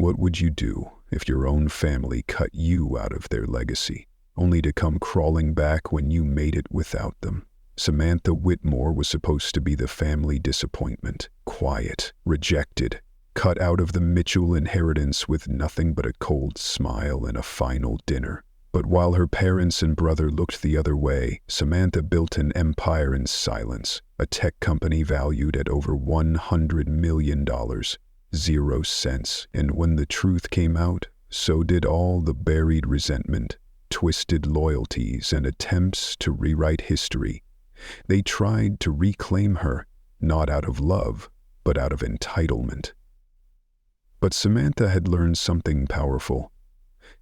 What would you do if your own family cut you out of their legacy, only to come crawling back when you made it without them? Samantha Whitmore was supposed to be the family disappointment, quiet, rejected, cut out of the Mitchell inheritance with nothing but a cold smile and a final dinner. But while her parents and brother looked the other way, Samantha built an empire in silence, a tech company valued at over $100 million. 0 cents. And when the truth came out, so did all the buried resentment, twisted loyalties, and attempts to rewrite history. They tried to reclaim her, not out of love, but out of entitlement. But Samantha had learned something powerful.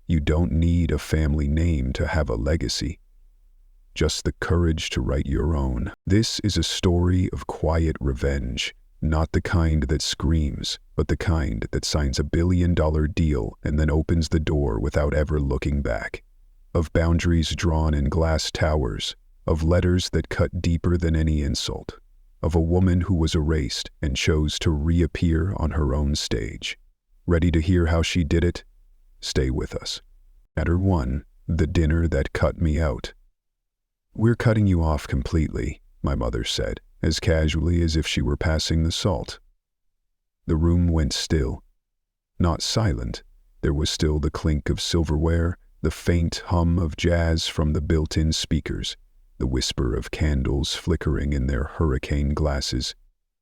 You don't need a family name to have a legacy. Just the courage to write your own. This is a story of quiet revenge, not the kind that screams, but the kind that signs a billion-dollar deal and then opens the door without ever looking back. Of boundaries drawn in glass towers, of letters that cut deeper than any insult, of a woman who was erased and chose to reappear on her own stage. Ready to hear how she did it? Stay with us. Chapter 1, The Dinner That Cut Me Out. "We're cutting you off completely," my mother said, as casually as if she were passing the salt. The room went still. Not silent. There was still the clink of silverware, the faint hum of jazz from the built-in speakers, the whisper of candles flickering in their hurricane glasses.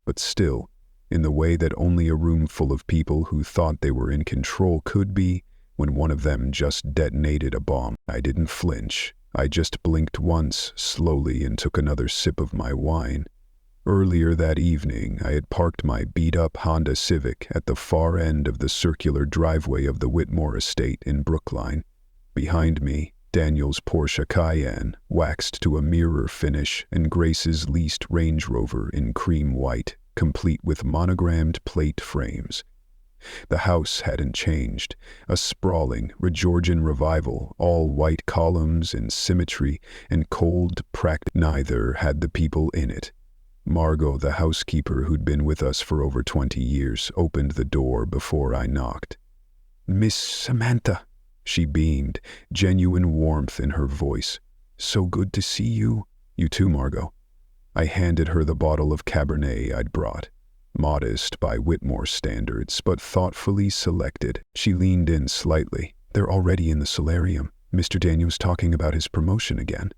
But still, in the way that only a room full of people who thought they were in control could be, when one of them just detonated a bomb. I didn't flinch. I just blinked once, slowly, and took another sip of my wine. Earlier that evening, I had parked my beat-up Honda Civic at the far end of the circular driveway of the Whitmore estate in Brookline. Behind me, Daniel's Porsche Cayenne, waxed to a mirror finish, and Grace's leased Range Rover in cream white, complete with monogrammed plate frames. The house hadn't changed, a sprawling, Georgian revival, all white columns and symmetry and cold practice. Neither had the people in it. Margot, the housekeeper who'd been with us for over 20 years, opened the door before I knocked. "Miss Samantha," she beamed, genuine warmth in her voice. "So good to see you." "You too, Margot." I handed her the bottle of Cabernet I'd brought. Modest by Whitmore standards, but thoughtfully selected. She leaned in slightly. "They're already in the solarium. Mr. Daniel's talking about his promotion again."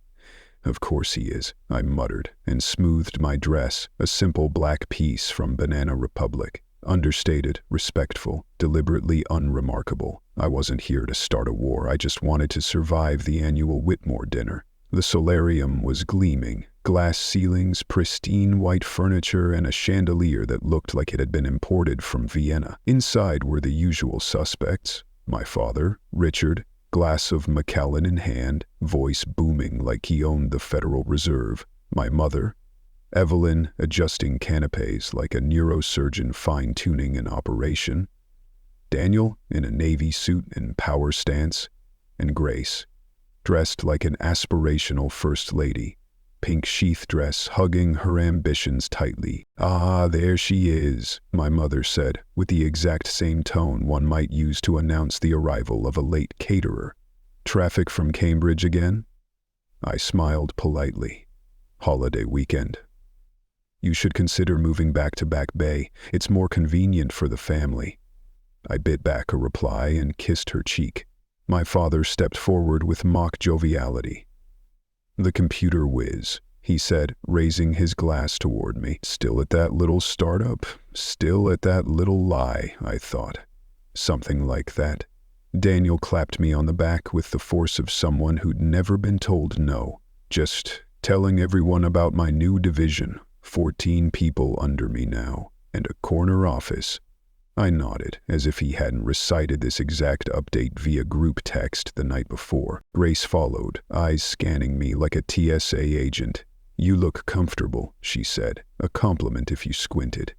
"Of course he is," I muttered, and smoothed my dress, a simple black piece from Banana Republic. Understated, respectful, deliberately unremarkable. I wasn't here to start a war, I just wanted to survive the annual Whitmore dinner. The solarium was gleaming, glass ceilings, pristine white furniture, and a chandelier that looked like it had been imported from Vienna. Inside were the usual suspects: my father, Richard, glass of Macallan in hand, voice booming like he owned the Federal Reserve; my mother, Evelyn, adjusting canapes like a neurosurgeon fine-tuning an operation; Daniel, in a navy suit and power stance; and Grace, dressed like an aspirational first lady, pink sheath dress hugging her ambitions tightly. "Ah, there she is," my mother said, with the exact same tone one might use to announce the arrival of a late caterer. "Traffic from Cambridge again?" I smiled politely. "Holiday weekend. You should consider moving back to Back Bay. It's more convenient for the family." I bit back a reply and kissed her cheek. My father stepped forward with mock joviality. "The computer whiz," he said, raising his glass toward me. "Still at that little startup? Still at that little lie," I thought. Something like that. Daniel clapped me on the back with the force of someone who'd never been told no. "Just telling everyone about my new division. 14 people under me now, and a corner office." I nodded, as if he hadn't recited this exact update via group text the night before. Grace followed, eyes scanning me like a TSA agent. "You look comfortable," she said, a compliment if you squinted.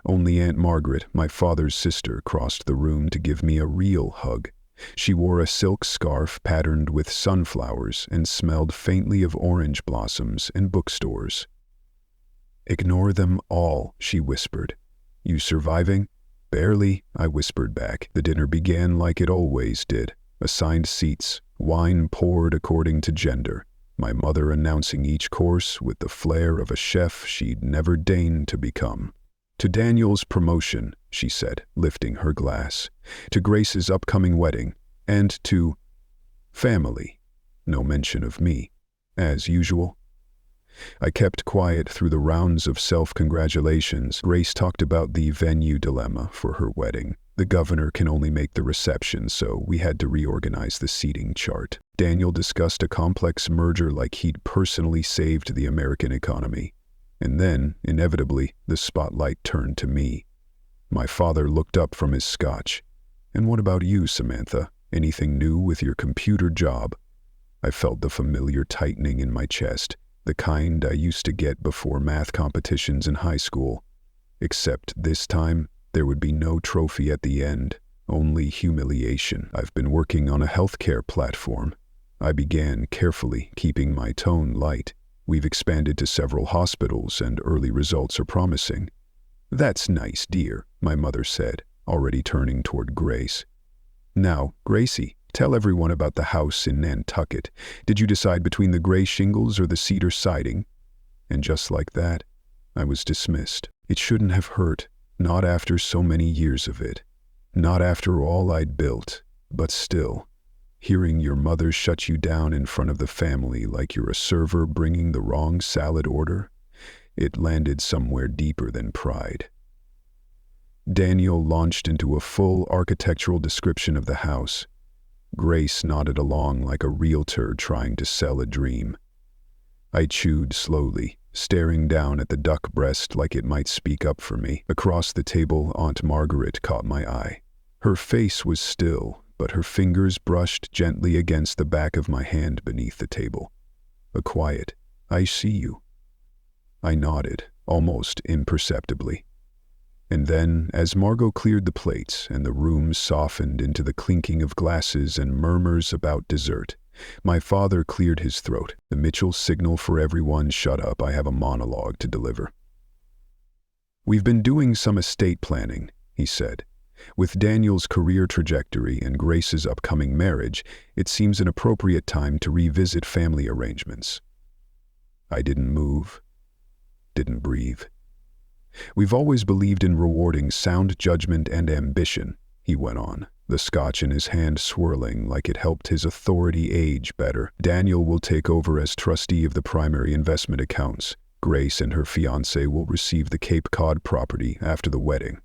Only Aunt Margaret, my father's sister, crossed the room to give me a real hug. She wore a silk scarf patterned with sunflowers and smelled faintly of orange blossoms and bookstores. "Ignore them all," she whispered. "You surviving?" Barely, I whispered back. The dinner began like it always did. Assigned seats, wine poured according to gender, my mother announcing each course with the flair of a chef she'd never deigned to become. "To Daniel's promotion," she said, lifting her glass. "To Grace's upcoming wedding. And to family." No mention of me. As usual. I kept quiet through the rounds of self-congratulations. Grace talked about the venue dilemma for her wedding. The governor can only make the reception, so we had to reorganize the seating chart. Daniel discussed a complex merger like he'd personally saved the American economy. And then, inevitably, the spotlight turned to me. My father looked up from his scotch. "And what about you, Samantha? Anything new with your computer job?" I felt the familiar tightening in my chest, the kind I used to get before math competitions in high school. Except this time, there would be no trophy at the end, only humiliation. "I've been working on a healthcare platform." I began carefully, keeping my tone light. "We've expanded to several hospitals and early results are promising." "That's nice, dear," my mother said, already turning toward Grace. "Now, Gracie, tell everyone about the house in Nantucket. Did you decide between the gray shingles or the cedar siding?" And just like that, I was dismissed. It shouldn't have hurt, not after so many years of it, not after all I'd built, but still. Hearing your mother shut you down in front of the family like you're a server bringing the wrong salad order, it landed somewhere deeper than pride. Daniel launched into a full architectural description of the house. Grace nodded along like a realtor trying to sell a dream. I chewed slowly, staring down at the duck breast like it might speak up for me. Across the table, Aunt Margaret caught my eye. Her face was still, but her fingers brushed gently against the back of my hand beneath the table. A quiet, "I see you." I nodded, almost imperceptibly. And then, as Margot cleared the plates and the room softened into the clinking of glasses and murmurs about dessert, my father cleared his throat. "The Mitchell signal for everyone, shut up, I have a monologue to deliver." "We've been doing some estate planning," he said. "With Daniel's career trajectory and Grace's upcoming marriage, it seems an appropriate time to revisit family arrangements." I didn't move, didn't breathe. "We've always believed in rewarding sound judgment and ambition," he went on, the scotch in his hand swirling like it helped his authority age better. "Daniel will take over as trustee of the primary investment accounts. Grace and her fiancé will receive the Cape Cod property after the wedding."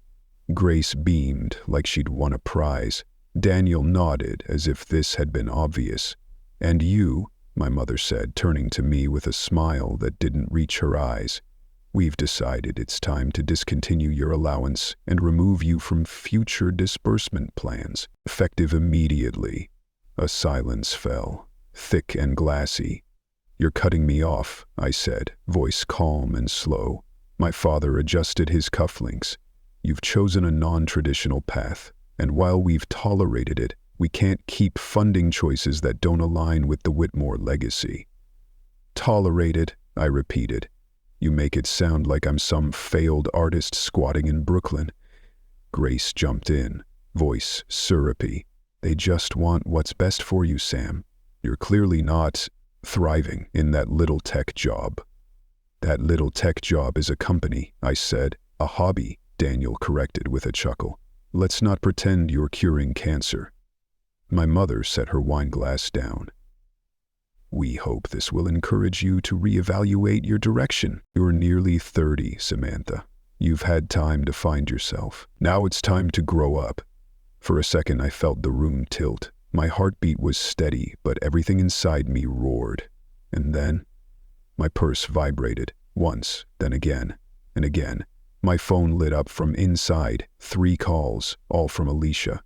Grace beamed like she'd won a prize. Daniel nodded as if this had been obvious. "And you," my mother said, turning to me with a smile that didn't reach her eyes, "we've decided it's time to discontinue your allowance and remove you from future disbursement plans, effective immediately." A silence fell, thick and glassy. "You're cutting me off," I said, voice calm and slow. My father adjusted his cufflinks. "You've chosen a non-traditional path, and while we've tolerated it, we can't keep funding choices that don't align with the Whitmore legacy." "Tolerated," I repeated. "You make it sound like I'm some failed artist squatting in Brooklyn." Grace jumped in, voice syrupy. "They just want what's best for you, Sam. You're clearly not thriving in that little tech job." "That little tech job is a company," I said. "A hobby," Daniel corrected with a chuckle. "Let's not pretend you're curing cancer." My mother set her wineglass down. "We hope this will encourage you to reevaluate your direction. You're nearly 30, Samantha. You've had time to find yourself. Now it's time to grow up." For a second I felt the room tilt. My heartbeat was steady, but everything inside me roared. And then, my purse vibrated, once, then again, and again. My phone lit up from inside, 3 calls, all from Alicia.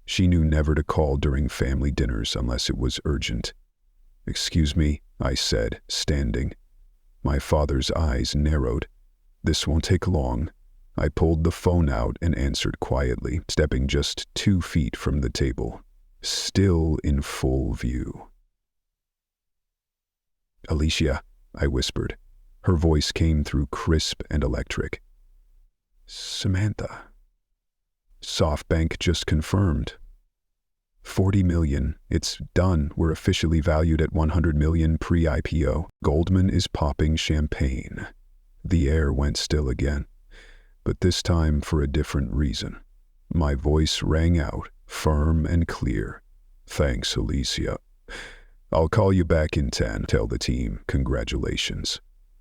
She knew never to call during family dinners unless it was urgent. "Excuse me," I said, standing. My father's eyes narrowed. "This won't take long." I pulled the phone out and answered quietly, stepping just 2 feet from the table, still in full view. "Alicia," I whispered. Her voice came through crisp and electric. "Samantha." SoftBank just confirmed. 40 million. It's done. We're officially valued at 100 million pre-IPO. Goldman is popping champagne. The air went still again, but this time for a different reason. My voice rang out, firm and clear. Thanks, Alicia. I'll call you back in 10. Tell the team, congratulations.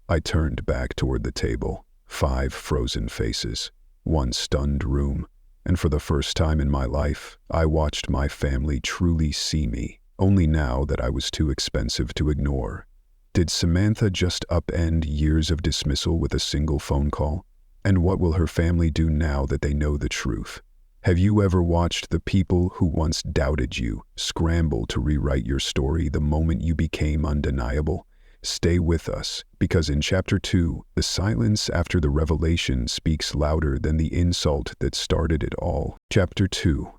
I turned back toward the table. 5 frozen faces, 1 stunned room, and for the first time in my life, I watched my family truly see me, only now that I was too expensive to ignore. Did Samantha just upend years of dismissal with a single phone call? And what will her family do now that they know the truth? Have you ever watched the people who once doubted you scramble to rewrite your story the moment you became undeniable? Stay with us, because in Chapter 2, the silence after the revelation speaks louder than the insult that started it all. Chapter 2,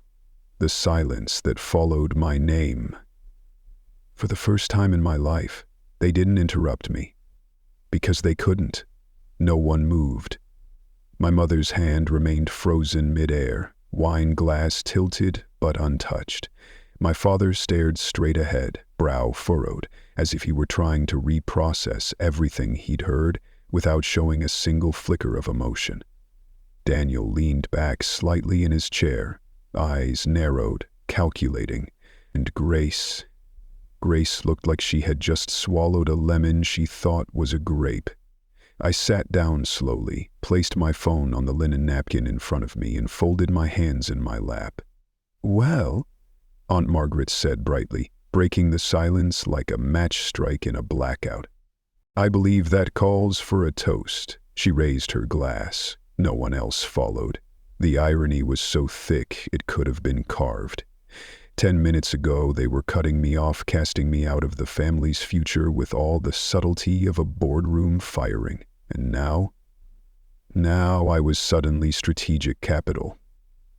the silence that followed my name. For the first time in my life, they didn't interrupt me. Because they couldn't. No one moved. My mother's hand remained frozen mid-air, wine glass tilted but untouched. My father stared straight ahead, brow furrowed, as if he were trying to reprocess everything he'd heard without showing a single flicker of emotion. Daniel leaned back slightly in his chair, eyes narrowed, calculating, and Grace looked like she had just swallowed a lemon she thought was a grape. I sat down slowly, placed my phone on the linen napkin in front of me, and folded my hands in my lap. "Well," Aunt Margaret said brightly, breaking the silence like a match strike in a blackout. "I believe that calls for a toast." She raised her glass. No one else followed. The irony was so thick it could have been carved. 10 minutes ago they were cutting me off, casting me out of the family's future with all the subtlety of a boardroom firing. And now I was suddenly strategic capital.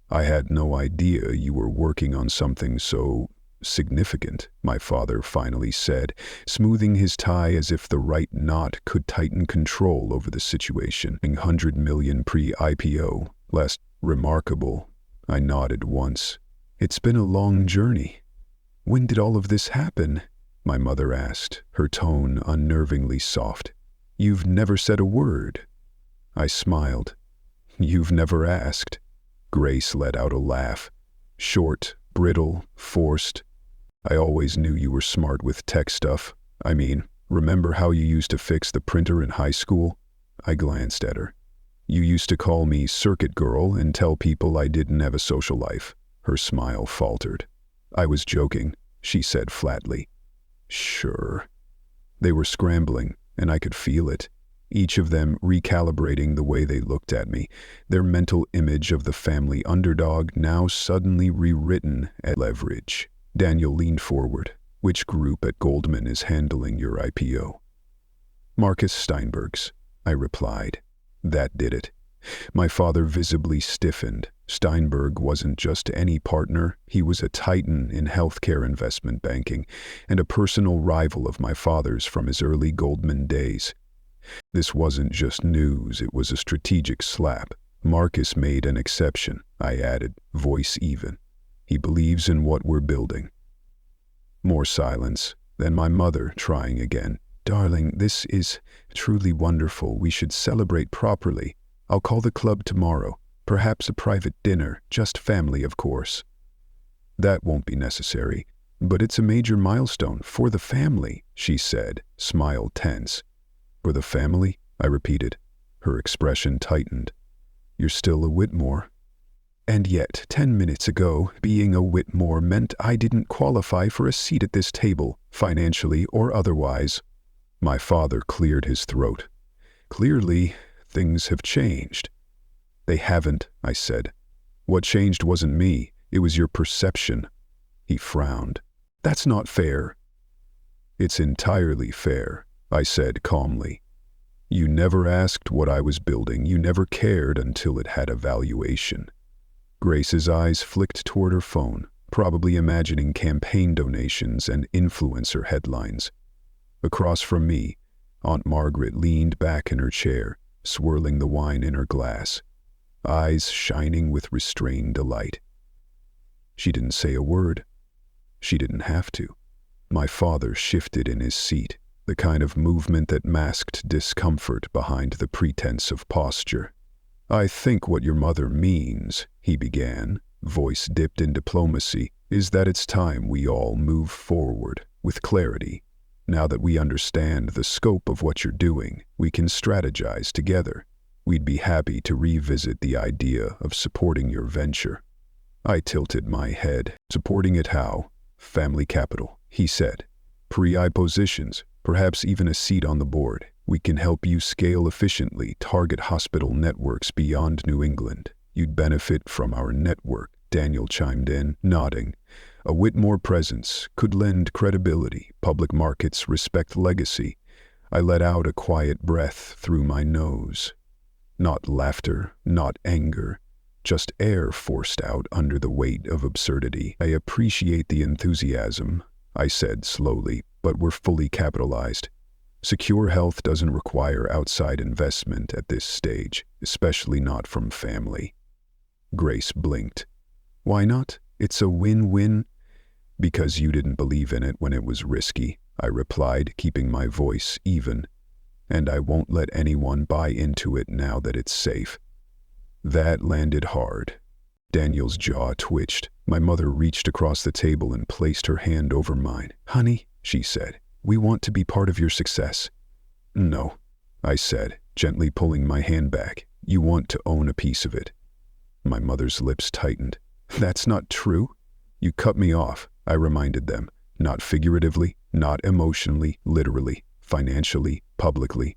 "I had no idea you were working on something so significant," my father finally said, smoothing his tie as if the right knot could tighten control over the situation. 100 million pre-IPO. Less remarkable. I nodded once. "It's been a long journey." "When did all of this happen?" my mother asked, her tone unnervingly soft. "You've never said a word." I smiled. "You've never asked." Grace let out a laugh. Short, brittle, forced. "I always knew you were smart with tech stuff. I mean, remember how you used to fix the printer in high school?" I glanced at her. "You used to call me Circuit Girl and tell people I didn't have a social life." Her smile faltered. "I was joking," she said flatly. "Sure." They were scrambling, and I could feel it. Each of them recalibrating the way they looked at me, their mental image of the family underdog now suddenly rewritten at leverage. Daniel leaned forward. "Which group at Goldman is handling your IPO?" "Marcus Steinberg's," I replied. That did it. My father visibly stiffened. Steinberg wasn't just any partner, he was a titan in healthcare investment banking, and a personal rival of my father's from his early Goldman days. This wasn't just news, it was a strategic slap. "Marcus made an exception," I added, voice even. "He believes in what we're building." More silence, then my mother trying again. "Darling, this is truly wonderful. We should celebrate properly. I'll call the club tomorrow. Perhaps a private dinner, just family, of course." "That won't be necessary, but it's a major milestone for the family," she said, smile tense. "For the family?" I repeated. Her expression tightened. "You're still a Whitmore." "And yet, 10 minutes ago, being a Whitmore meant I didn't qualify for a seat at this table, financially or otherwise." My father cleared his throat. "Clearly, things have changed." "They haven't," I said. "What changed wasn't me, it was your perception." He frowned. "That's not fair." "It's entirely fair," I said calmly. "You never asked what I was building, you never cared until it had a valuation." Grace's eyes flicked toward her phone, probably imagining campaign donations and influencer headlines. Across from me, Aunt Margaret leaned back in her chair, swirling the wine in her glass. eyes shining with restrained delight. She didn't say a word. She didn't have to. My father shifted in his seat, the kind of movement that masked discomfort behind the pretense of posture. "I think what your mother means," he began, voice dipped in diplomacy, "is that it's time we all move forward with clarity. Now that we understand the scope of what you're doing, we can strategize together. We'd be happy to revisit the idea of supporting your venture." I tilted my head. "Supporting it how?" "Family capital," he said. "Pre-I positions, perhaps even a seat on the board. We can help you scale efficiently, target hospital networks beyond New England. You'd benefit from our network," Daniel chimed in, nodding. "A Whitmore presence could lend credibility. Public markets respect legacy." I let out a quiet breath through my nose. Not laughter, not anger, just air forced out under the weight of absurdity. "I appreciate the enthusiasm," I said slowly, "but we're fully capitalized. Secure health doesn't require outside investment at this stage, especially not from family." Grace blinked. "Why not? It's a win-win." "Because you didn't believe in it when it was risky," I replied, keeping my voice even. "And I won't let anyone buy into it now that it's safe." That landed hard. Daniel's jaw twitched. My mother reached across the table and placed her hand over mine. "Honey," she said, "we want to be part of your success." "No," I said, gently pulling my hand back. "You want to own a piece of it." My mother's lips tightened. "That's not true." "You cut me off," I reminded them. "Not figuratively, not emotionally, literally, financially, publicly.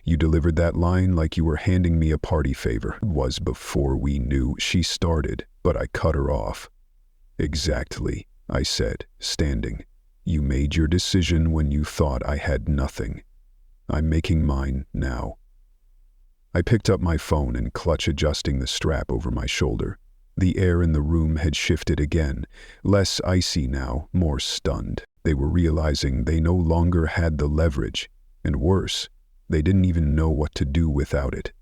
You delivered that line like you were handing me a party favor." "It was before we knew," she started, but I cut her off. "Exactly," I said, standing. "You made your decision when you thought I had nothing. I'm making mine now." I picked up my phone and clutch adjusting the strap over my shoulder. The air in the room had shifted again, less icy now, more stunned. They were realizing they no longer had the leverage, and worse, they didn't even know what to do without it.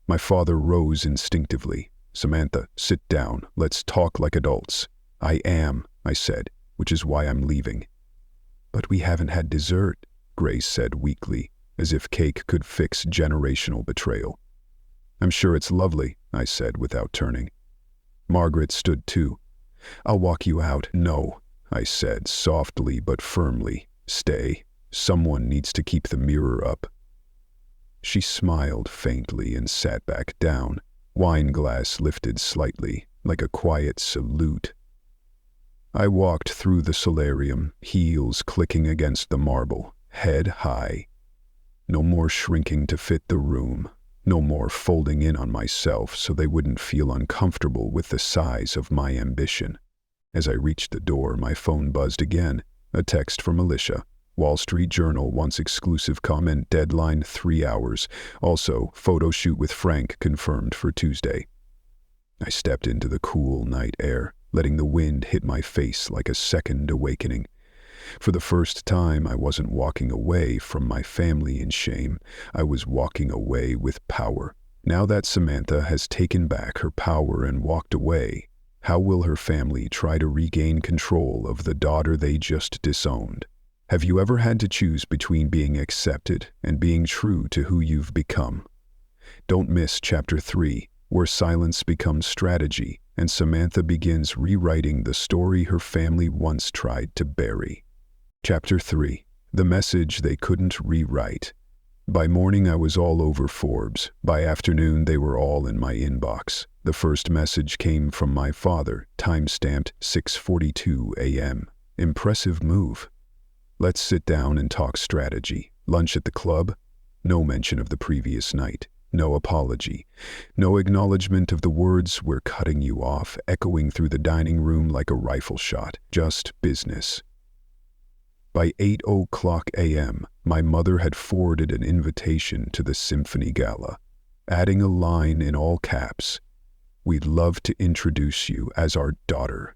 My father rose instinctively. "Samantha, sit down. Let's talk like adults." "I am," I said, "which is why I'm leaving." "But we haven't had dessert," Grace said weakly, as if cake could fix generational betrayal. "I'm sure it's lovely," I said without turning. Margaret stood too. "I'll walk you out." "No," I said softly but firmly. "Stay. Someone needs to keep the mirror up." She smiled faintly and sat back down, wine glass lifted slightly, like a quiet salute. I walked through the solarium, heels clicking against the marble, head high. No more shrinking to fit the room. No more folding in on myself so they wouldn't feel uncomfortable with the size of my ambition. As I reached the door, my phone buzzed again. A text from Alicia. "Wall Street Journal wants exclusive comment, deadline 3 hours. Also, photo shoot with Frank confirmed for Tuesday." I stepped into the cool night air, letting the wind hit my face like a second awakening. For the first time, I wasn't walking away from my family in shame. I was walking away with power. Now that Samantha has taken back her power and walked away, how will her family try to regain control of the daughter they just disowned? Have you ever had to choose between being accepted and being true to who you've become? Don't miss Chapter 3, where silence becomes strategy, and Samantha begins rewriting the story her family once tried to bury. Chapter 3. The Message They Couldn't Rewrite. By morning I was all over Forbes. By afternoon they were all in my inbox. The first message came from my father, time-stamped 6:42 a.m. Impressive move. Let's sit down and talk strategy. Lunch at the club? No mention of the previous night. No apology. No acknowledgement of the words "we're cutting you off" echoing through the dining room like a rifle shot. Just business. By 8:00 a.m., my mother had forwarded an invitation to the Symphony Gala, adding a line in all caps. "We'd love to introduce you as our daughter,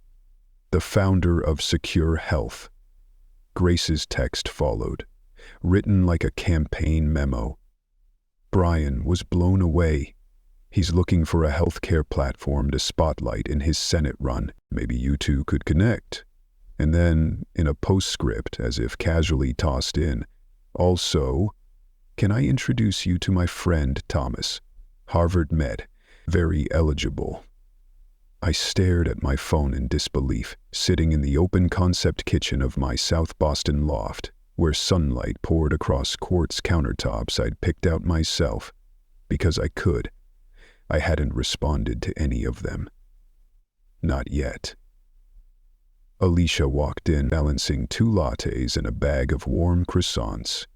the founder of Secure Health." Grace's text followed, written like a campaign memo. Brian was blown away. He's looking for a healthcare platform to spotlight in his Senate run. Maybe you two could connect. And then, in a postscript, as if casually tossed in, also, can I introduce you to my friend Thomas? Harvard Med. Very eligible. I stared at my phone in disbelief, sitting in the open-concept kitchen of my South Boston loft, where sunlight poured across quartz countertops I'd picked out myself. Because I could. I hadn't responded to any of them. Not yet. Alicia walked in, balancing 2 lattes and a bag of warm croissants.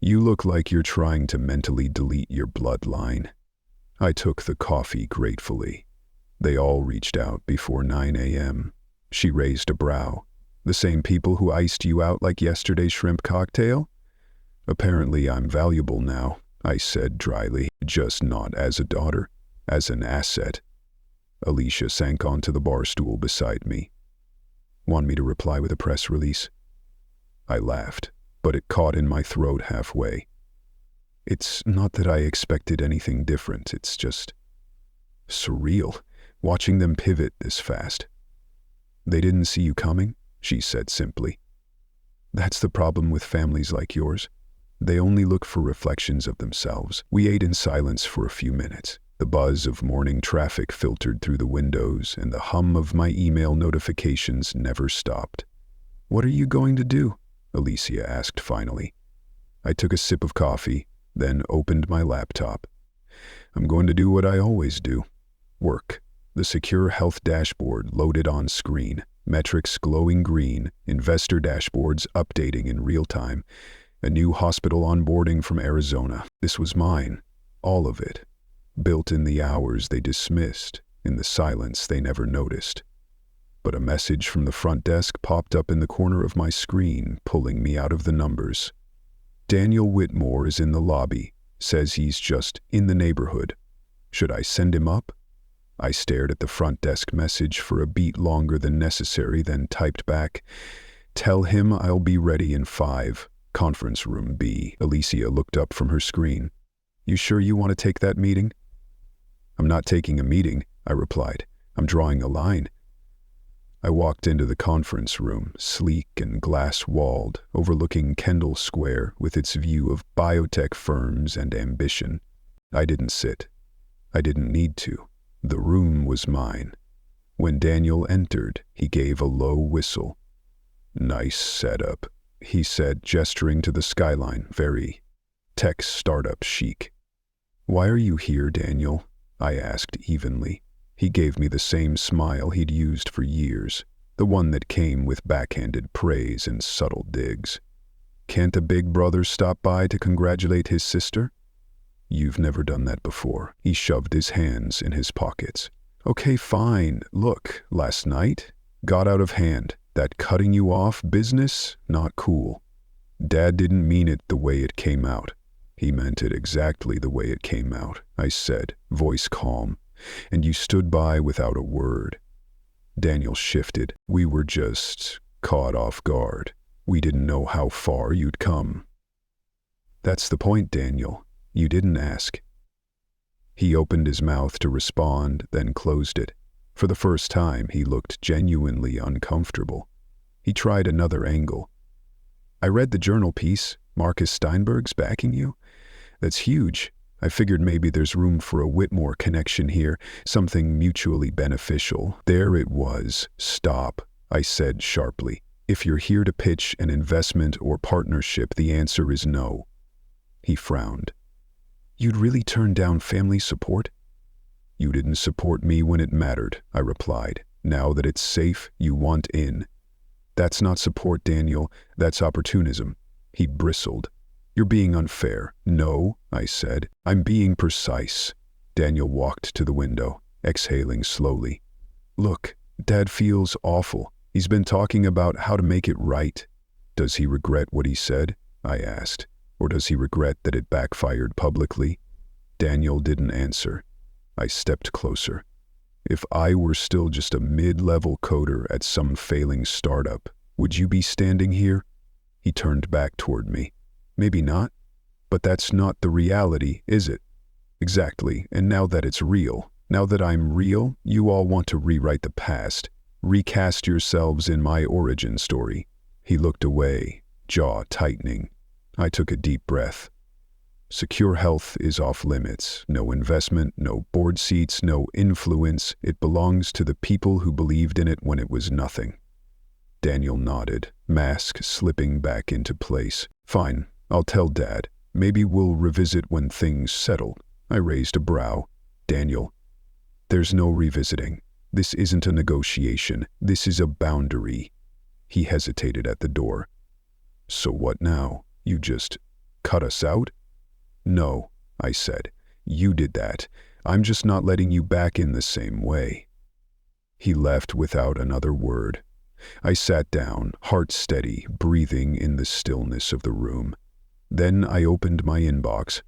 You look like you're trying to mentally delete your bloodline. I took the coffee gratefully. They all reached out before 9 a.m. She raised a brow. The same people who iced you out like yesterday's shrimp cocktail? Apparently I'm valuable now, I said dryly, just not as a daughter, as an asset. Alicia sank onto the bar stool beside me. Want me to reply with a press release? I laughed, but it caught in my throat halfway. It's not that I expected anything different, it's just surreal, watching them pivot this fast. They didn't see you coming, she said simply. That's the problem with families like yours. They only look for reflections of themselves. We ate in silence for a few minutes. The buzz of morning traffic filtered through the windows, and the hum of my email notifications never stopped. What are you going to do? Alicia asked finally. I took a sip of coffee, then opened my laptop. I'm going to do what I always do. Work. The secure health dashboard loaded on screen, metrics glowing green, investor dashboards updating in real time, a new hospital onboarding from Arizona. This was mine. All of it. Built in the hours they dismissed, in the silence they never noticed. But a message from the front desk popped up in the corner of my screen, pulling me out of the numbers. Daniel Whitmore is in the lobby, says he's just in the neighborhood. Should I send him up? I stared at the front desk message for a beat longer than necessary, then typed back, Tell him I'll be ready in 5, conference room B. Alicia looked up from her screen. You sure you want to take that meeting? I'm not taking a meeting, I replied. I'm drawing a line. I walked into the conference room, sleek and glass-walled, overlooking Kendall Square with its view of biotech firms and ambition. I didn't sit. I didn't need to. The room was mine. When Daniel entered, he gave a low whistle. Nice setup, he said, gesturing to the skyline, very tech startup chic. Why are you here, Daniel? I asked evenly. He gave me the same smile he'd used for years, the one that came with backhanded praise and subtle digs. Can't a big brother stop by to congratulate his sister? You've never done that before. He shoved his hands in his pockets. Okay, fine. Look, last night, got out of hand. That cutting you off business, not cool. Dad didn't mean it the way it came out. He meant it exactly the way it came out, I said, voice calm, and you stood by without a word. Daniel shifted. We were just caught off guard. We didn't know how far you'd come. That's the point, Daniel. You didn't ask. He opened his mouth to respond, then closed it. For the first time, he looked genuinely uncomfortable. He tried another angle. I read the journal piece. Marcus Steinberg's backing you? That's huge. I figured maybe there's room for a Whitmore connection here, something mutually beneficial. There it was. Stop, I said sharply. If you're here to pitch an investment or partnership, the answer is no. He frowned. You'd really turn down family support? You didn't support me when it mattered, I replied. Now that it's safe, you want in. That's not support, Daniel. That's opportunism. He bristled. You're being unfair. No, I said. I'm being precise. Daniel walked to the window, exhaling slowly. Look, Dad feels awful. He's been talking about how to make it right. Does he regret what he said? I asked. Or does he regret that it backfired publicly? Daniel didn't answer. I stepped closer. If I were still just a mid-level coder at some failing startup, would you be standing here? He turned back toward me. Maybe not, but that's not the reality, is it? Exactly, and now that it's real, now that I'm real, you all want to rewrite the past, recast yourselves in my origin story. He looked away, jaw tightening. I took a deep breath. Secure health is off limits. No investment, no board seats, no influence. It belongs to the people who believed in it when it was nothing. Daniel nodded, mask slipping back into place. Fine, I'll tell Dad. Maybe we'll revisit when things settle. I raised a brow. Daniel, there's no revisiting. This isn't a negotiation. This is a boundary. He hesitated at the door. So what now? You just cut us out? No, I said. You did that. I'm just not letting you back in the same way. He left without another word. I sat down, heart steady, breathing in the stillness of the room. Then I opened my inbox.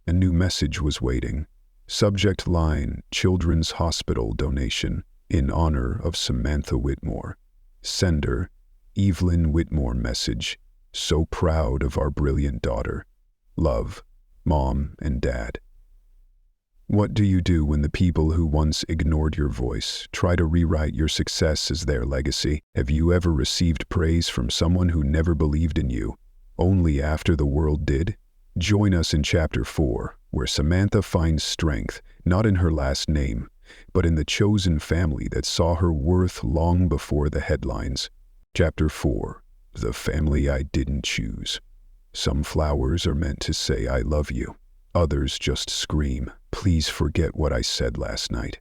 A new message was waiting. Subject line, Children's Hospital donation, in honor of Samantha Whitmore. Sender, Evelyn Whitmore message. So proud of our brilliant daughter. Love, Mom and Dad. What do you do when the people who once ignored your voice try to rewrite your success as their legacy? Have you ever received praise from someone who never believed in you, only after the world did? Join us in Chapter 4, where Samantha finds strength, not in her last name, but in the chosen family that saw her worth long before the headlines. Chapter 4, The Family I Didn't Choose. Some flowers are meant to say I love you. Others just scream, please forget what I said last night.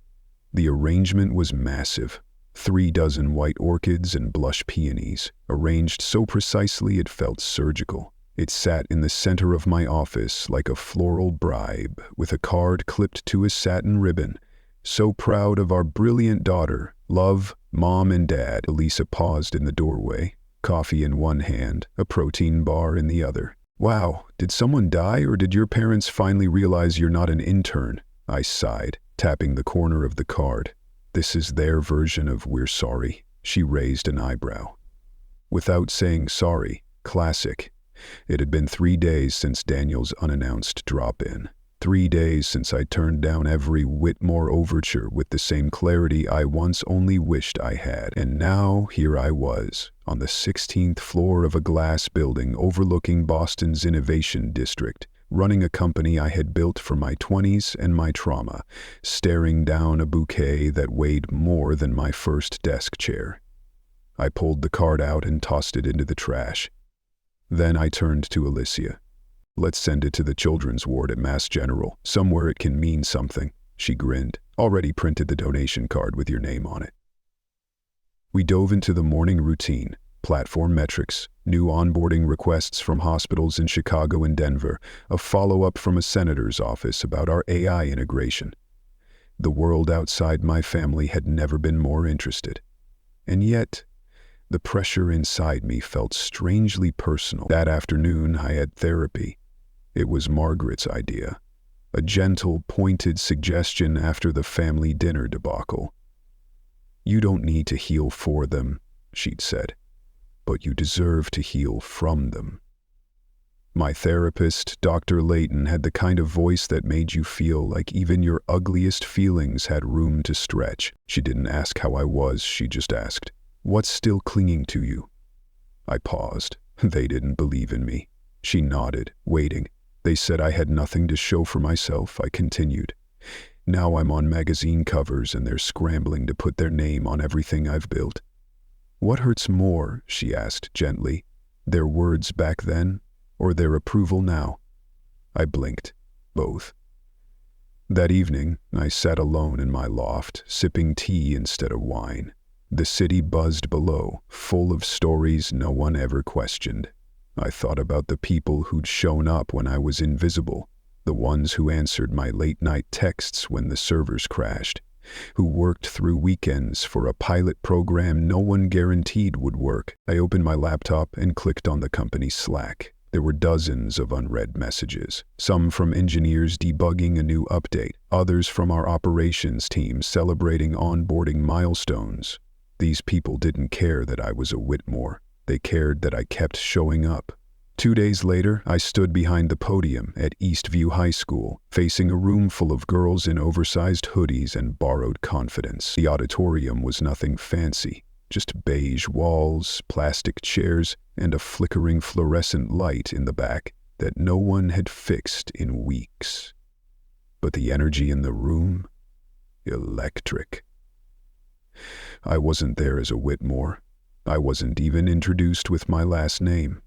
The arrangement was massive. 3 dozen white orchids and blush peonies, arranged so precisely it felt surgical. It sat in the center of my office like a floral bribe, with a card clipped to a satin ribbon. So proud of our brilliant daughter. Love, Mom and Dad. Elisa paused in the doorway, coffee in one hand, a protein bar in the other. Wow, did someone die or did your parents finally realize you're not an intern? I sighed, tapping the corner of the card. This is their version of we're sorry. She raised an eyebrow. Without saying sorry, classic. It had been 3 days since Daniel's unannounced drop-in. 3 days since I turned down every Whitmore overture with the same clarity I once only wished I had. And now here I was, on the 16th floor of a glass building overlooking Boston's Innovation District, running a company I had built for my 20s and my trauma, staring down a bouquet that weighed more than my first desk chair. I pulled the card out and tossed it into the trash. Then I turned to Alicia. Let's send it to the children's ward at Mass General, somewhere it can mean something. She grinned. Already printed the donation card with your name on it. We dove into the morning routine, platform metrics, new onboarding requests from hospitals in Chicago and Denver, a follow-up from a senator's office about our AI integration. The world outside my family had never been more interested. And yet, the pressure inside me felt strangely personal. That afternoon, I had therapy. It was Margaret's idea. A gentle, pointed suggestion after the family dinner debacle. You don't need to heal for them, she'd said, but you deserve to heal from them. My therapist, Dr. Layton, had the kind of voice that made you feel like even your ugliest feelings had room to stretch. She didn't ask how I was, she just asked, what's still clinging to you? I paused. They didn't believe in me. She nodded, waiting. They said I had nothing to show for myself, I continued. Now I'm on magazine covers and they're scrambling to put their name on everything I've built. What hurts more, she asked gently, their words back then or their approval now? I blinked. Both. That evening, I sat alone in my loft, sipping tea instead of wine. The city buzzed below, full of stories no one ever questioned. I thought about the people who'd shown up when I was invisible, the ones who answered my late-night texts when the servers crashed, who worked through weekends for a pilot program no one guaranteed would work. I opened my laptop and clicked on the company's Slack. There were dozens of unread messages, some from engineers debugging a new update, others from our operations team celebrating onboarding milestones. These people didn't care that I was a Whitmore. They cared that I kept showing up. 2 days later, I stood behind the podium at Eastview High School, facing a room full of girls in oversized hoodies and borrowed confidence. The auditorium was nothing fancy, just beige walls, plastic chairs, and a flickering fluorescent light in the back that no one had fixed in weeks. But the energy in the room? Electric. I wasn't there as a Whitmore. I wasn't even introduced with my last name.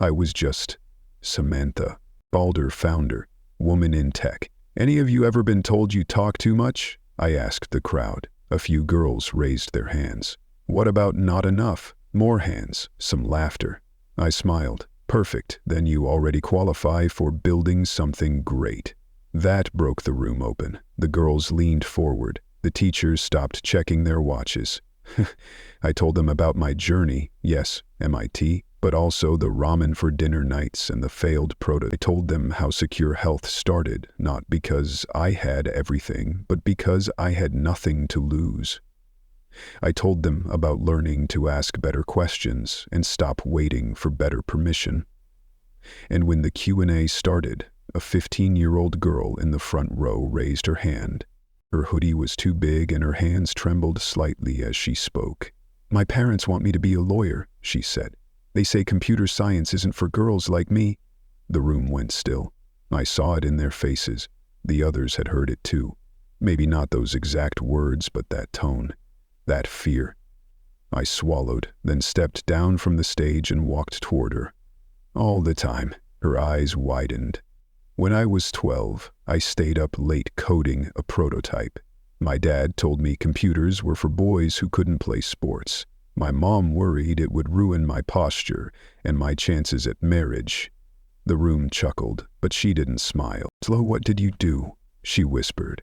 I was just Samantha, Balder founder, woman in tech. Any of you ever been told you talk too much? I asked the crowd. A few girls raised their hands. What about not enough? More hands, some laughter. I smiled. Perfect, then you already qualify for building something great. That broke the room open. The girls leaned forward. The teachers stopped checking their watches. I told them about my journey, yes, MIT, but also the ramen for dinner nights and the failed prototype. I told them how Secure Health started, not because I had everything, but because I had nothing to lose. I told them about learning to ask better questions and stop waiting for better permission. And when the Q&A started, a 15-year-old girl in the front row raised her hand. Her hoodie was too big and her hands trembled slightly as she spoke. My parents want me to be a lawyer, she said. They say computer science isn't for girls like me. The room went still. I saw it in their faces. The others had heard it too. Maybe not those exact words, but that tone, that fear. I swallowed, then stepped down from the stage and walked toward her. All the time, her eyes widened. When I was 12, I stayed up late coding a prototype. My dad told me computers were for boys who couldn't play sports. My mom worried it would ruin my posture and my chances at marriage. The room chuckled, but she didn't smile. "So what did you do?" she whispered.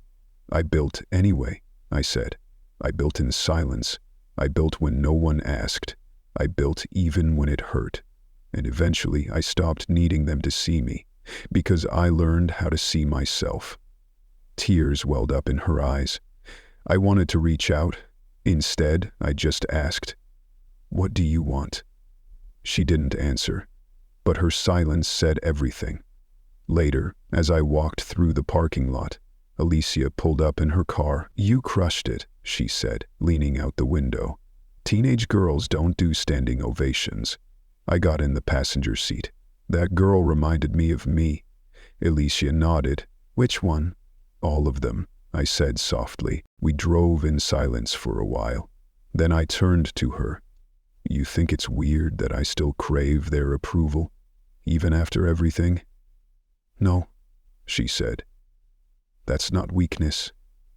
"I built anyway," I said. I built in silence. I built when no one asked. I built even when it hurt. And eventually I stopped needing them to see me, because I learned how to see myself. Tears welled up in her eyes. I wanted to reach out. Instead, I just asked, "What do you want?" She didn't answer, but her silence said everything. Later, as I walked through the parking lot, Alicia pulled up in her car. "You crushed it," she said, leaning out the window. "Teenage girls don't do standing ovations." I got in the passenger seat. That girl reminded me of me. Alicia nodded. "Which one?" "All of them," I said softly. We drove in silence for a while. Then I turned to her. "You think it's weird that I still crave their approval, even after everything?" "No," she said. "That's not weakness.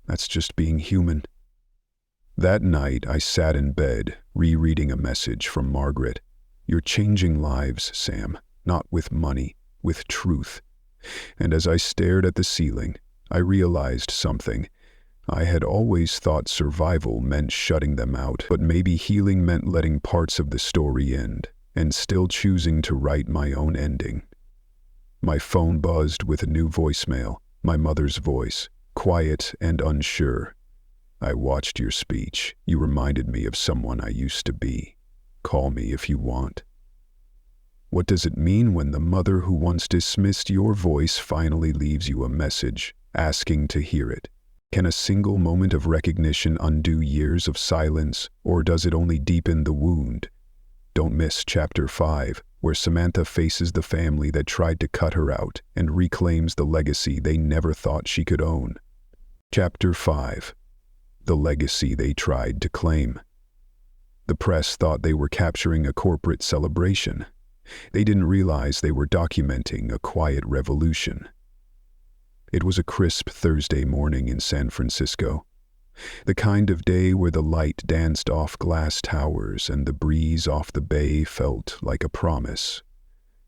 That's just being human." That night, I sat in bed, rereading a message from Margaret. "You're changing lives, Sam, not with money, with truth." And as I stared at the ceiling, I realized something. I had always thought survival meant shutting them out, but maybe healing meant letting parts of the story end, and still choosing to write my own ending. My phone buzzed with a new voicemail, my mother's voice, quiet and unsure. "I watched your speech. You reminded me of someone I used to be. Call me if you want." What does it mean when the mother who once dismissed your voice finally leaves you a message, asking to hear it? Can a single moment of recognition undo years of silence, or does it only deepen the wound? Don't miss Chapter 5, where Samantha faces the family that tried to cut her out and reclaims the legacy they never thought she could own. Chapter 5. The legacy they tried to claim. The press thought they were capturing a corporate celebration. They didn't realize they were documenting a quiet revolution. It was a crisp Thursday morning in San Francisco, the kind of day where the light danced off glass towers and the breeze off the bay felt like a promise.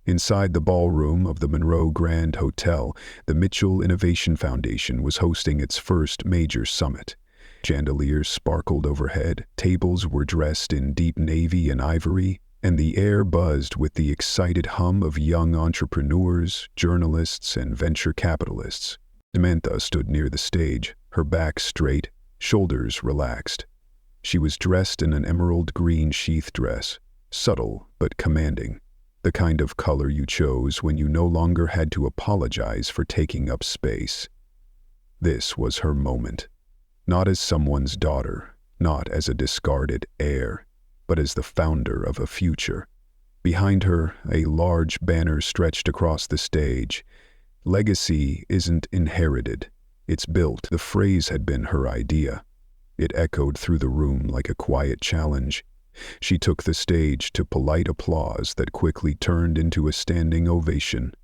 Inside the ballroom of the Monroe Grand Hotel, the Mitchell Innovation Foundation was hosting its first major summit. Chandeliers sparkled overhead, tables were dressed in deep navy and ivory, and the air buzzed with the excited hum of young entrepreneurs, journalists, and venture capitalists. Samantha stood near the stage, her back straight, shoulders relaxed. She was dressed in an emerald green sheath dress, subtle but commanding. The kind of color you chose when you no longer had to apologize for taking up space. This was her moment. Not as someone's daughter, not as a discarded heir, but as the founder of a future. Behind her, a large banner stretched across the stage. Legacy isn't inherited, it's built. The phrase had been her idea. It echoed through the room like a quiet challenge. She took the stage to polite applause that quickly turned into a standing ovation,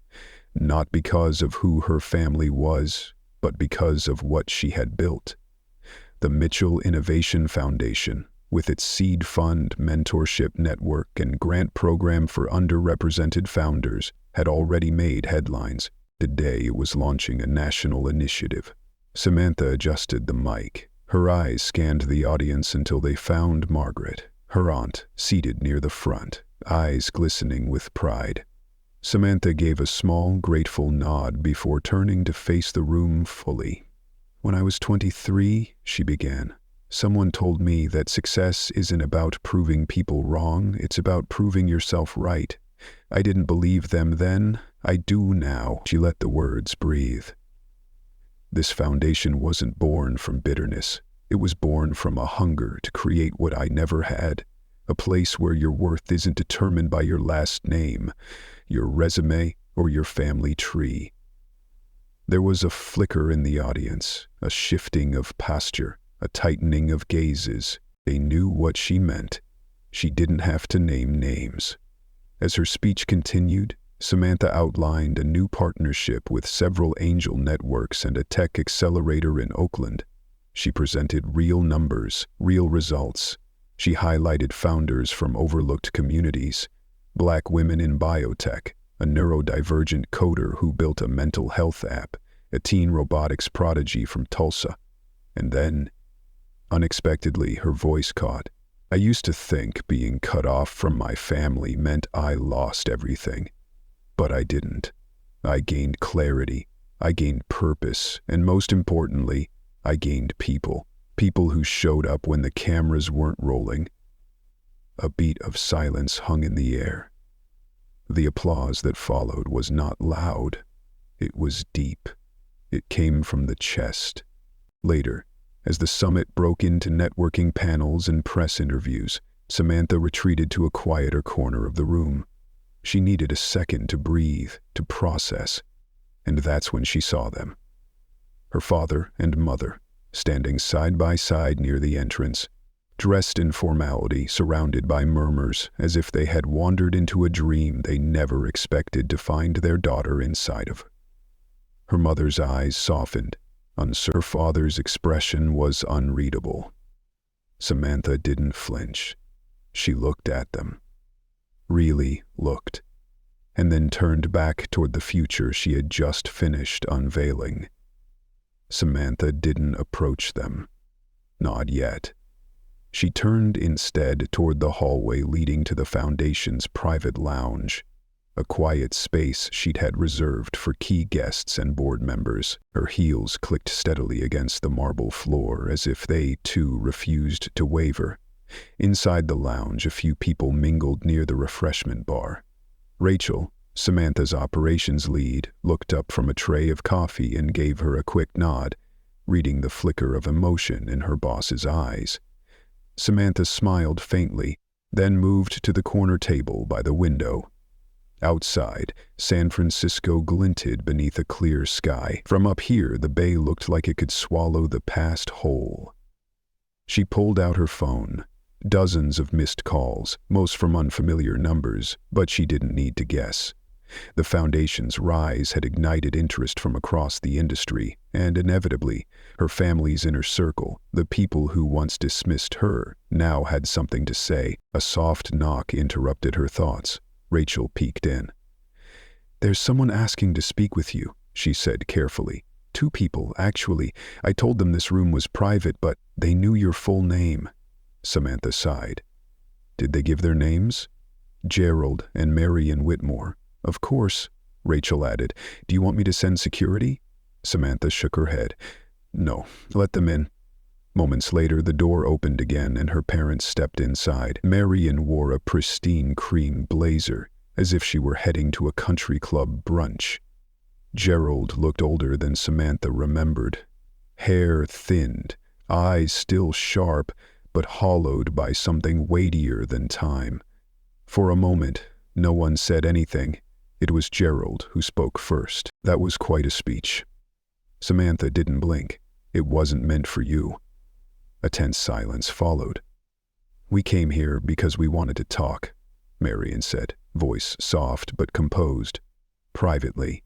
not because of who her family was, but because of what she had built. The Mitchell Innovation Foundation, with its seed fund, mentorship network, and grant program for underrepresented founders, had already made headlines. Today it was launching a national initiative. Samantha adjusted the mic. Her eyes scanned the audience until they found Margaret, her aunt, seated near the front, eyes glistening with pride. Samantha gave a small, grateful nod before turning to face the room fully. "When I was 23, she began, someone told me that success isn't about proving people wrong, it's about proving yourself right. I didn't believe them then, I do now." She let the words breathe. This foundation wasn't born from bitterness. It was born from a hunger to create what I never had, a place where your worth isn't determined by your last name, your resume, or your family tree. There was a flicker in the audience, a shifting of posture, a tightening of gazes. They knew what she meant. She didn't have to name names. As her speech continued, Samantha outlined a new partnership with several angel networks and a tech accelerator in Oakland. She presented real numbers, real results. She highlighted founders from overlooked communities, Black women in biotech, a neurodivergent coder who built a mental health app, a teen robotics prodigy from Tulsa. And then, unexpectedly, her voice caught. "I used to think being cut off from my family meant I lost everything. But I didn't. I gained clarity, I gained purpose, and most importantly, I gained people. People who showed up when the cameras weren't rolling." A beat of silence hung in the air. The applause that followed was not loud. It was deep. It came from the chest. Later, as the summit broke into networking panels and press interviews, Samantha retreated to a quieter corner of the room. She needed a second to breathe, to process, and that's when she saw them. Her father and mother, standing side by side near the entrance, dressed in formality, surrounded by murmurs, as if they had wandered into a dream they never expected to find their daughter inside of. Her mother's eyes softened. Her father's expression was unreadable. Samantha didn't flinch. She looked at them. Really looked. And then turned back toward the future she had just finished unveiling. Samantha didn't approach them. Not yet. She turned instead toward the hallway leading to the Foundation's private lounge, a quiet space she'd had reserved for key guests and board members. Her heels clicked steadily against the marble floor as if they, too, refused to waver. Inside the lounge, a few people mingled near the refreshment bar. Rachel, Samantha's operations lead, looked up from a tray of coffee and gave her a quick nod, reading the flicker of emotion in her boss's eyes. Samantha smiled faintly, then moved to the corner table by the window. Outside, San Francisco glinted beneath a clear sky. From up here, the bay looked like it could swallow the past whole. She pulled out her phone. Dozens of missed calls, most from unfamiliar numbers, but she didn't need to guess. The Foundation's rise had ignited interest from across the industry, and inevitably, her family's inner circle, the people who once dismissed her, now had something to say. A soft knock interrupted her thoughts. Rachel peeked in. "There's someone asking to speak with you," she said carefully. "Two people, actually. I told them this room was private, but they knew your full name." Samantha sighed. "Did they give their names?" "Gerald and Marion Whitmore." "Of course," Rachel added. "Do you want me to send security?" Samantha shook her head. "No, let them in." Moments later, the door opened again and her parents stepped inside. Marion wore a pristine cream blazer, as if she were heading to a country club brunch. Gerald looked older than Samantha remembered. Hair thinned, eyes still sharp, but hollowed by something weightier than time. For a moment, no one said anything. It was Gerald who spoke first. That was quite a speech. Samantha didn't blink. It wasn't meant for you. A tense silence followed. We came here because we wanted to talk, Marion said, voice soft but composed. Privately.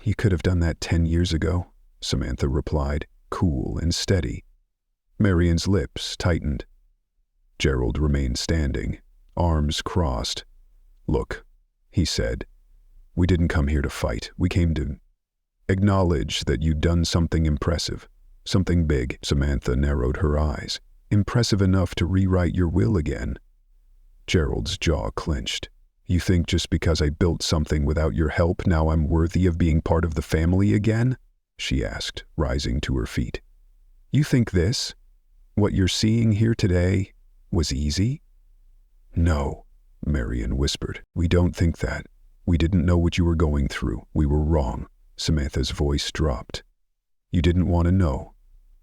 You could have done that 10 years ago, Samantha replied, cool and steady. Marion's lips tightened. Gerald remained standing, arms crossed. Look, he said, we didn't come here to fight. We came to acknowledge that you'd done something impressive, something big. Samantha narrowed her eyes. Impressive enough to rewrite your will again. Gerald's jaw clenched. You think just because I built something without your help, now I'm worthy of being part of the family again? She asked, rising to her feet. You think this, what you're seeing here today, was easy? No, Marion whispered. We don't think that. We didn't know what you were going through. We were wrong. Samantha's voice dropped. You didn't want to know.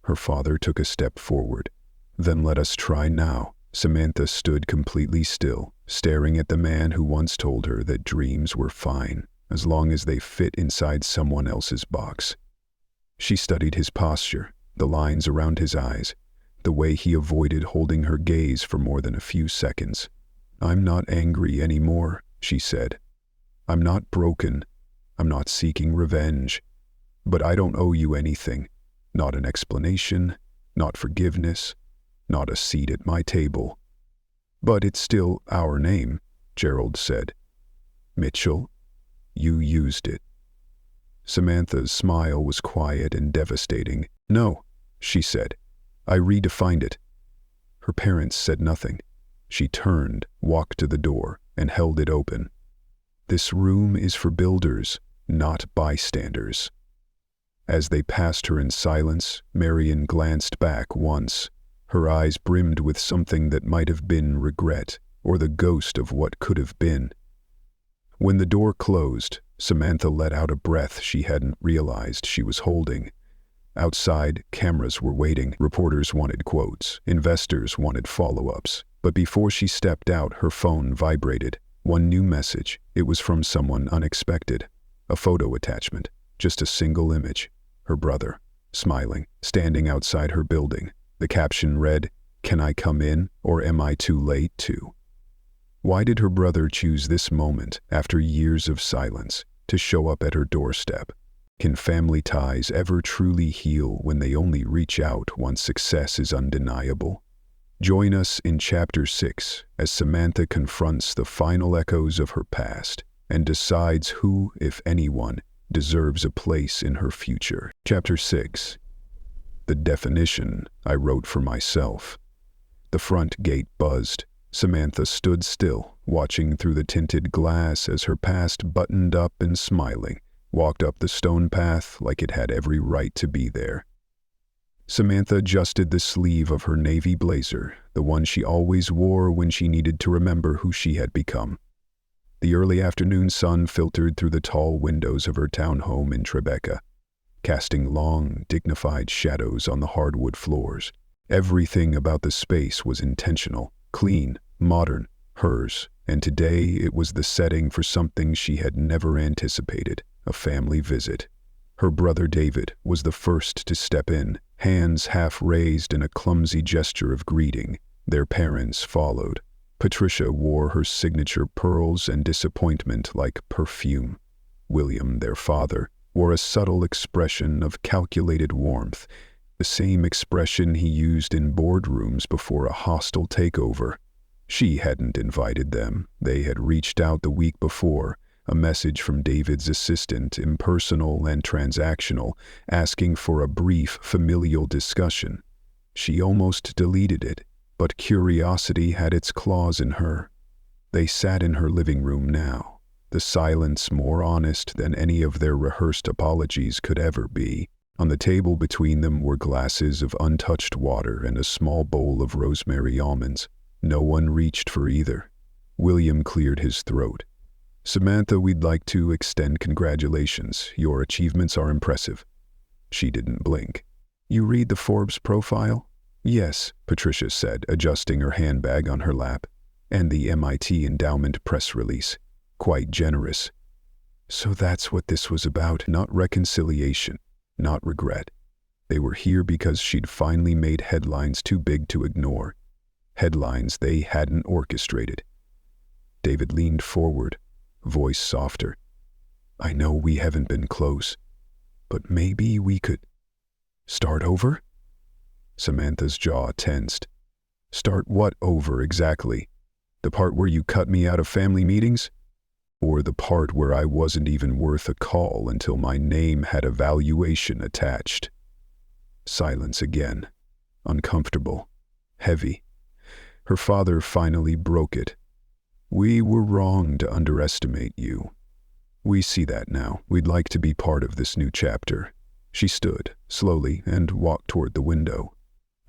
Her father took a step forward. Then let us try now. Samantha stood completely still, staring at the man who once told her that dreams were fine, as long as they fit inside someone else's box. She studied his posture, the lines around his eyes, the way he avoided holding her gaze for more than a few seconds. I'm not angry anymore, she said. I'm not broken. I'm not seeking revenge. But I don't owe you anything. Not an explanation, not forgiveness, not a seat at my table. But it's still our name, Gerald said. Mitchell, you used it. Samantha's smile was quiet and devastating. No, she said. I redefined it. Her parents said nothing. She turned, walked to the door, and held it open. This room is for builders, not bystanders. As they passed her in silence, Marion glanced back once. Her eyes brimmed with something that might have been regret, or the ghost of what could have been. When the door closed, Samantha let out a breath she hadn't realized she was holding. Outside, cameras were waiting. Reporters wanted quotes. Investors wanted follow-ups. But before she stepped out, her phone vibrated. One new message. It was from someone unexpected. A photo attachment. Just a single image. Her brother, smiling, standing outside her building. The caption read, "Can I come in, or am I too late to?" Why did her brother choose this moment, after years of silence, to show up at her doorstep? Can family ties ever truly heal when they only reach out once success is undeniable? Join us in Chapter 6 as Samantha confronts the final echoes of her past and decides who, if anyone, deserves a place in her future. Chapter 6. The definition I wrote for myself. The front gate buzzed. Samantha stood still, watching through the tinted glass as her past buttoned up and smiling, walked up the stone path like it had every right to be there. Samantha adjusted the sleeve of her navy blazer, the one she always wore when she needed to remember who she had become. The early afternoon sun filtered through the tall windows of her townhome in Tribeca, casting long, dignified shadows on the hardwood floors. Everything about the space was intentional, clean, modern, hers, and today it was the setting for something she had never anticipated, a family visit. Her brother David was the first to step in, hands half raised in a clumsy gesture of greeting. Their parents followed. Patricia wore her signature pearls and disappointment like perfume. William, their father, wore a subtle expression of calculated warmth, the same expression he used in boardrooms before a hostile takeover. She hadn't invited them. They had reached out the week before, a message from David's assistant, impersonal and transactional, asking for a brief familial discussion. She almost deleted it, but curiosity had its claws in her. They sat in her living room now, the silence more honest than any of their rehearsed apologies could ever be. On the table between them were glasses of untouched water and a small bowl of rosemary almonds. No one reached for either. William cleared his throat. Samantha, we'd like to extend congratulations. Your achievements are impressive. She didn't blink. You read the Forbes profile? Yes, Patricia said, adjusting her handbag on her lap. And the MIT endowment press release. Quite generous. So that's what this was about, not reconciliation, not regret. They were here because she'd finally made headlines too big to ignore. Headlines they hadn't orchestrated. David leaned forward, voice softer. I know we haven't been close, but maybe we could start over? Samantha's jaw tensed. Start what over exactly? The part where you cut me out of family meetings? Or the part where I wasn't even worth a call until my name had a valuation attached? Silence again. Uncomfortable. Heavy. Her father finally broke it. We were wrong to underestimate you. We see that now. We'd like to be part of this new chapter. She stood, slowly, and walked toward the window.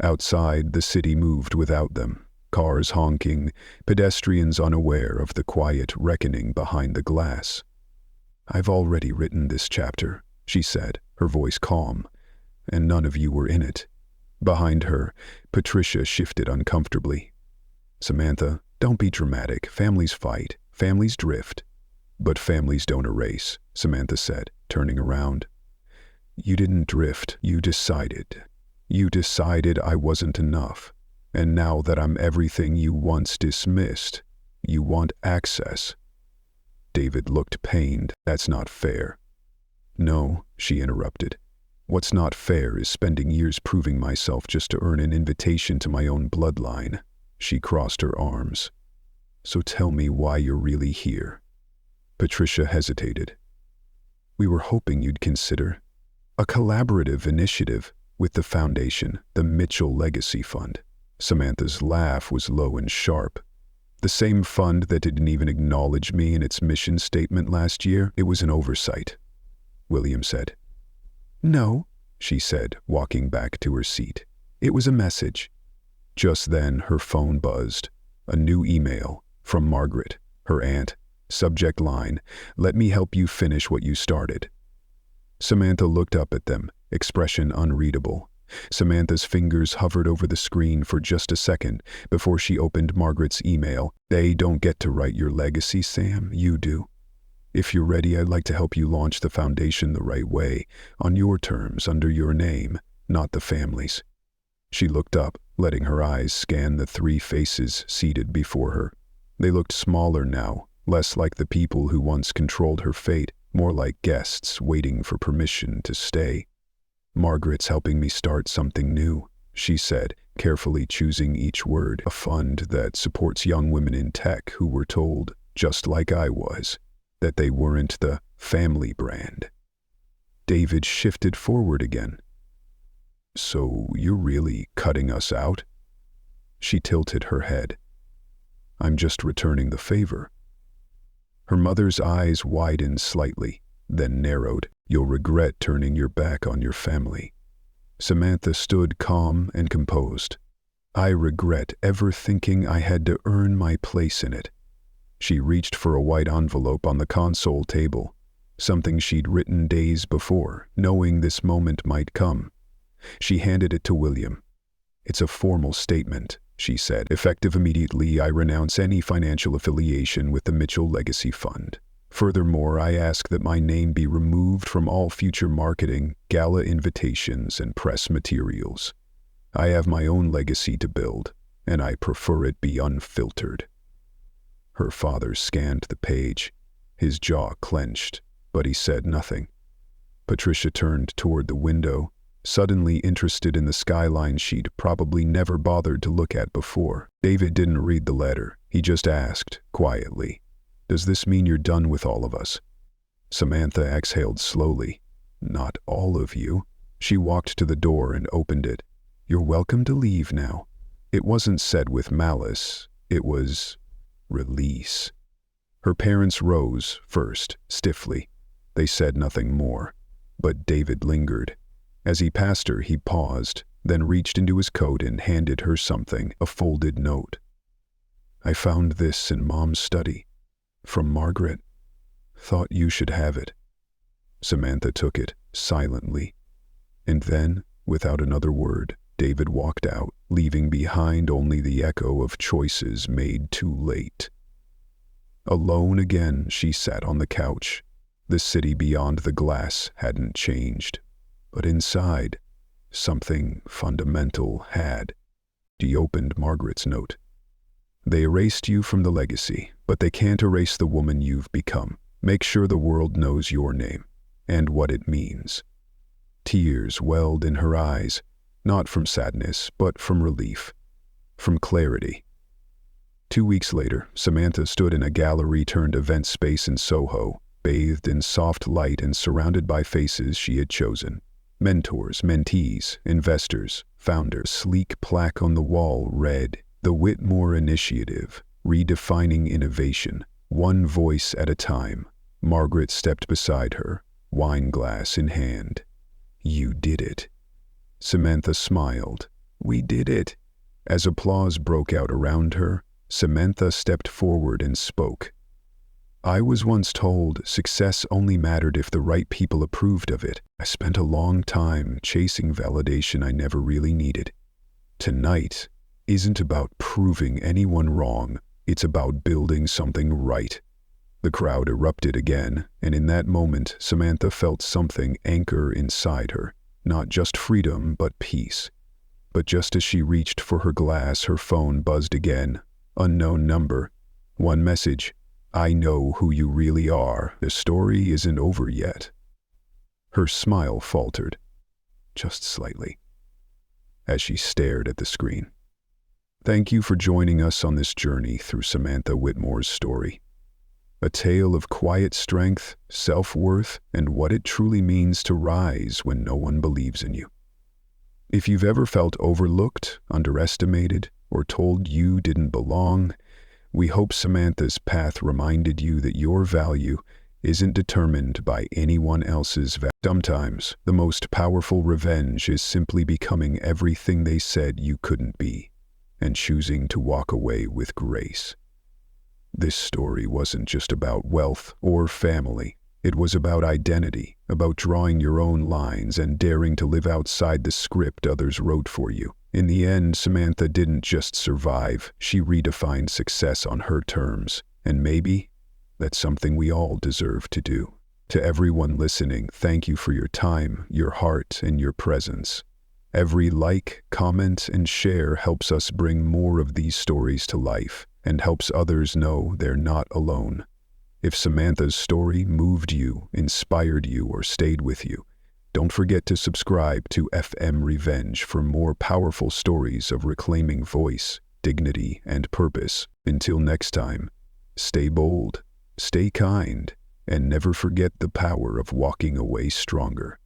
Outside, the city moved without them. Cars honking, pedestrians unaware of the quiet reckoning behind the glass. I've already written this chapter, she said, her voice calm, and none of you were in it. Behind her, Patricia shifted uncomfortably. Samantha, don't be dramatic. Families fight. Families drift. But families don't erase, Samantha said, turning around. You didn't drift. You decided. You decided I wasn't enough. And now that I'm everything you once dismissed, you want access. David looked pained. That's not fair. No, she interrupted. What's not fair is spending years proving myself just to earn an invitation to my own bloodline. She crossed her arms. So tell me why you're really here. Patricia hesitated. We were hoping you'd consider a collaborative initiative with the foundation, the Mitchell Legacy Fund. Samantha's laugh was low and sharp. The same fund that didn't even acknowledge me in its mission statement last year. It was an oversight, William said. No, she said, walking back to her seat. It was a message. Just then, her phone buzzed. A new email from Margaret, her aunt. Subject line, let me help you finish what you started. Samantha looked up at them, expression unreadable. Samantha's fingers hovered over the screen for just a second before she opened Margaret's email. They don't get to write your legacy, Sam. You do. If you're ready, I'd like to help you launch the foundation the right way, on your terms, under your name, not the family's. She looked up, letting her eyes scan the three faces seated before her. They looked smaller now, less like the people who once controlled her fate, more like guests waiting for permission to stay. Margaret's helping me start something new, she said, carefully choosing each word. A fund that supports young women in tech who were told, just like I was, that they weren't the family brand. David shifted forward again. So you're really cutting us out? She tilted her head. I'm just returning the favor. Her mother's eyes widened slightly, then narrowed. You'll regret turning your back on your family. Samantha stood calm and composed. I regret ever thinking I had to earn my place in it. She reached for a white envelope on the console table, something she'd written days before, knowing this moment might come. She handed it to William. It's a formal statement, she said. Effective immediately, I renounce any financial affiliation with the Mitchell Legacy Fund. Furthermore, I ask that my name be removed from all future marketing, gala invitations, and press materials. I have my own legacy to build, and I prefer it be unfiltered. Her father scanned the page. His jaw clenched, but he said nothing. Patricia turned toward the window, suddenly interested in the skyline she'd probably never bothered to look at before. David didn't read the letter. He just asked, quietly, does this mean you're done with all of us? Samantha exhaled slowly. Not all of you. She walked to the door and opened it. You're welcome to leave now. It wasn't said with malice. It was release. Her parents rose first, stiffly. They said nothing more, but David lingered. As he passed her, he paused, then reached into his coat and handed her something, a folded note. I found this in Mom's study. From Margaret. Thought you should have it. Samantha took it, silently. And then, without another word, David walked out, leaving behind only the echo of choices made too late. Alone again, she sat on the couch. The city beyond the glass hadn't changed. But inside, something fundamental had. She opened Margaret's note. They erased you from the legacy, but they can't erase the woman you've become. Make sure the world knows your name, and what it means. Tears welled in her eyes, not from sadness, but from relief, from clarity. 2 weeks later, Samantha stood in a gallery-turned-event space in Soho, bathed in soft light and surrounded by faces she had chosen. Mentors, mentees, investors, founders. Sleek plaque on the wall read, "The Whitmore Initiative, Redefining Innovation, One Voice at a Time." Margaret stepped beside her, wine glass in hand. "You did it." Samantha smiled. "We did it." As applause broke out around her, Samantha stepped forward and spoke. "I was once told success only mattered if the right people approved of it. I spent a long time chasing validation I never really needed. Tonight isn't about proving anyone wrong, it's about building something right." The crowd erupted again, and in that moment Samantha felt something anchor inside her, not just freedom but peace. But just as she reached for her glass, her phone buzzed again. Unknown number. One message. "I know who you really are. The story isn't over yet." Her smile faltered, just slightly, as she stared at the screen. Thank you for joining us on this journey through Samantha Whitmore's story. A tale of quiet strength, self-worth, and what it truly means to rise when no one believes in you. If you've ever felt overlooked, underestimated, or told you didn't belong, we hope Samantha's path reminded you that your value isn't determined by anyone else's value. Sometimes, the most powerful revenge is simply becoming everything they said you couldn't be, and choosing to walk away with grace. This story wasn't just about wealth or family. It was about identity, about drawing your own lines and daring to live outside the script others wrote for you. In the end, Samantha didn't just survive, she redefined success on her terms. And maybe that's something we all deserve to do. To everyone listening, thank you for your time, your heart, and your presence. Every like, comment, and share helps us bring more of these stories to life, and helps others know they're not alone. If Samantha's story moved you, inspired you, or stayed with you, don't forget to subscribe to FM Revenge for more powerful stories of reclaiming voice, dignity, and purpose. Until next time, stay bold, stay kind, and never forget the power of walking away stronger.